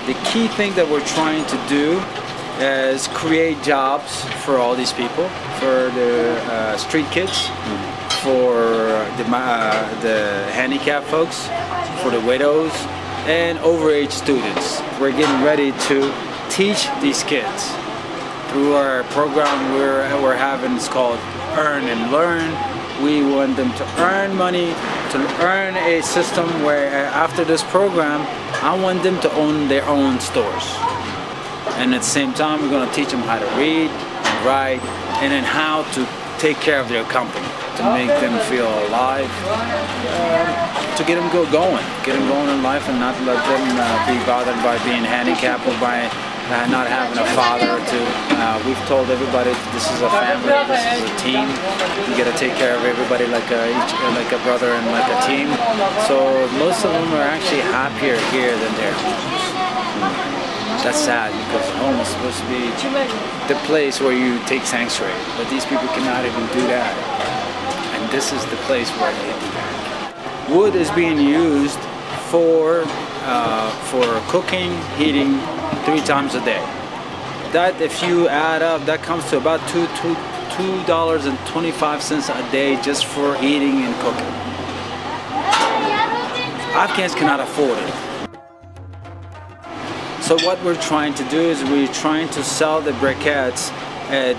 The key thing that we're trying to do is create jobs for all these people, for the street kids, for the handicapped folks, for the widows, and overage students. We're getting ready to teach these kids through our program we're having. It's called Earn and Learn. We want them to earn money, to earn a system where after this program, I want them to own their own stores. And at the same time, we're going to teach them how to read and write, and then how to take care of their company, to make them feel alive, to get them going in life, and not let them be bothered by being handicapped or by not having a father or two. We've told everybody this is a family, this is a team. You got to take care of everybody like a brother and like a team. So most of them are actually happier here than there. That's sad, because home is supposed to be the place where you take sanctuary, but these people cannot even do that. And this is the place where they do that. Wood is being used for cooking, heating 3 times a day. That, if you add up, that comes to about $2.25 a day just for heating and cooking. Afghans cannot afford it. So what we're trying to do is we're trying to sell the briquettes at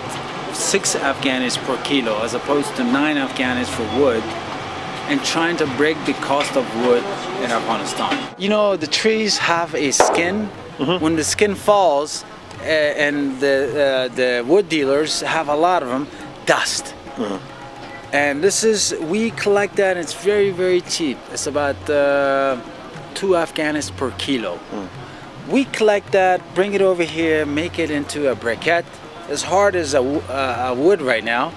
6 Afghanis per kilo as opposed to 9 Afghanis for wood, and trying to break the cost of wood in Afghanistan. You know, the trees have a skin. When the skin falls, and the wood dealers have a lot of them, dust. And this is, we collect that, and it's very, very cheap. It's about 2 Afghanis per kilo. We collect that, bring it over here, make it into a briquette, as hard as a wood right now.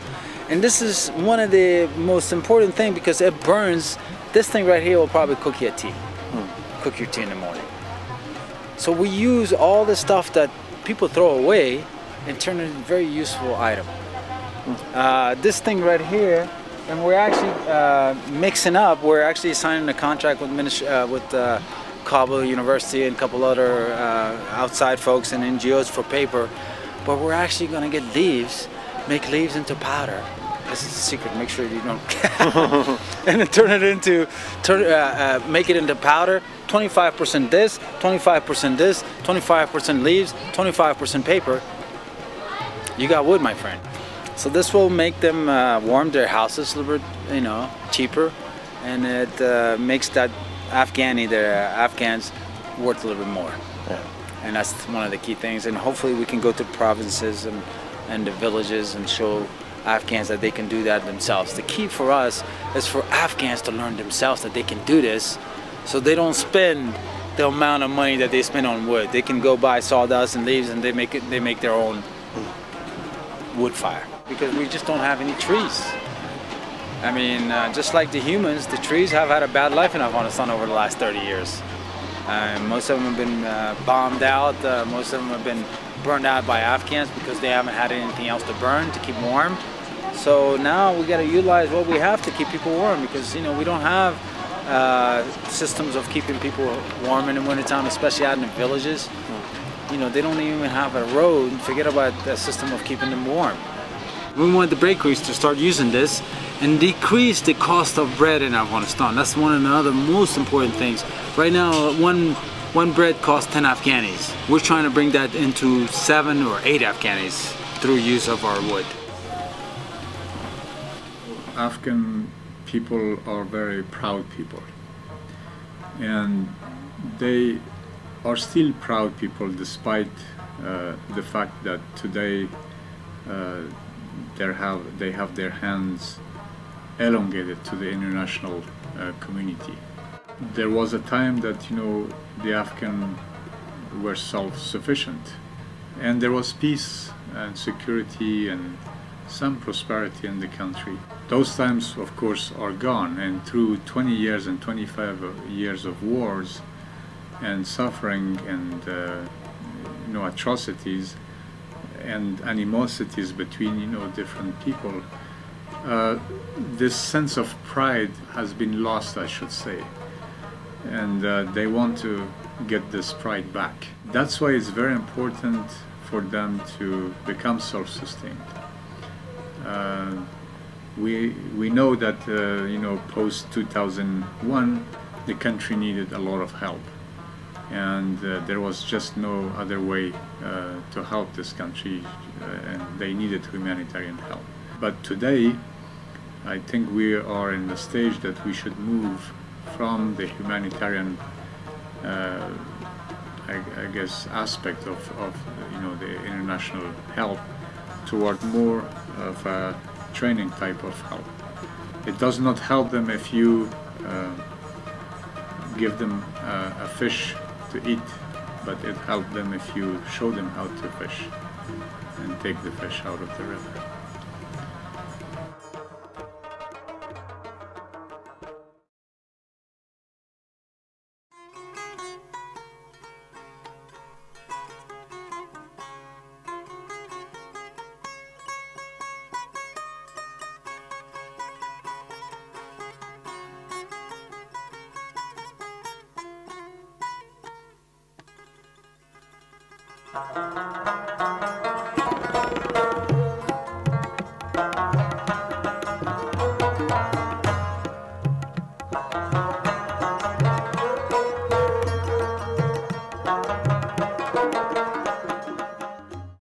And this is one of the most important things, because it burns. This thing right here will probably cook your tea. Cook your tea in the morning. So we use all the stuff that people throw away and turn it into a very useful item. This thing right here, and we're actually mixing up, we're actually signing a contract with Kabul University and a couple other outside folks and NGOs for paper, but we're actually going to get leaves, make leaves into powder. This is a secret, make sure you don't and then turn it into, make it into powder. 25% this, 25% this, 25% leaves, 25% paper. You got wood, my friend. So this will make them warm their houses a little bit, you know, cheaper, and it makes that Afghani, their Afghans, worth a little bit more. And that's one of the key things. And hopefully we can go to the provinces and the villages and show Afghans that they can do that themselves. The key for us is for Afghans to learn themselves that they can do this, so they don't spend the amount of money that they spend on wood. They can go buy sawdust and leaves, and they make their own wood fire, because we just don't have any trees. I mean, just like the humans, the trees have had a bad life in Afghanistan over the last 30 years. Most of them have been bombed out. Most of them have been burned out by Afghans because they haven't had anything else to burn to keep warm. So now we got to utilize what we have to keep people warm, because, you know, we don't have systems of keeping people warm in the wintertime, especially out in the villages. You know, they don't even have a road. Forget about the system of keeping them warm. We want the bakeries to start using this and decrease the cost of bread in Afghanistan. That's one of the other most important things. Right now, one bread costs 10 Afghanis. We're trying to bring that into 7 or 8 Afghanis through use of our wood. Afghan people are very proud people, and they are still proud people despite the fact that today they have their hands elongated to the international community. There was a time that, you know, the Afghan were self-sufficient, and there was peace and security and some prosperity in the country. Those times, of course, are gone, and through 20 years and 25 years of wars and suffering and you know, atrocities and animosities between, you know, different people, this sense of pride has been lost, I should say. And they want to, get this pride back. That's why it's very important for them to become self-sustained. We know that post 2001 the country needed a lot of help, and there was just no other way to help this country, and they needed humanitarian help. But today I think we are in the stage that we should move from the humanitarian I guess aspect of the international help toward more of a training type of help. It does not help them if you give them a fish to eat, but it helps them if you show them how to fish and take the fish out of the river.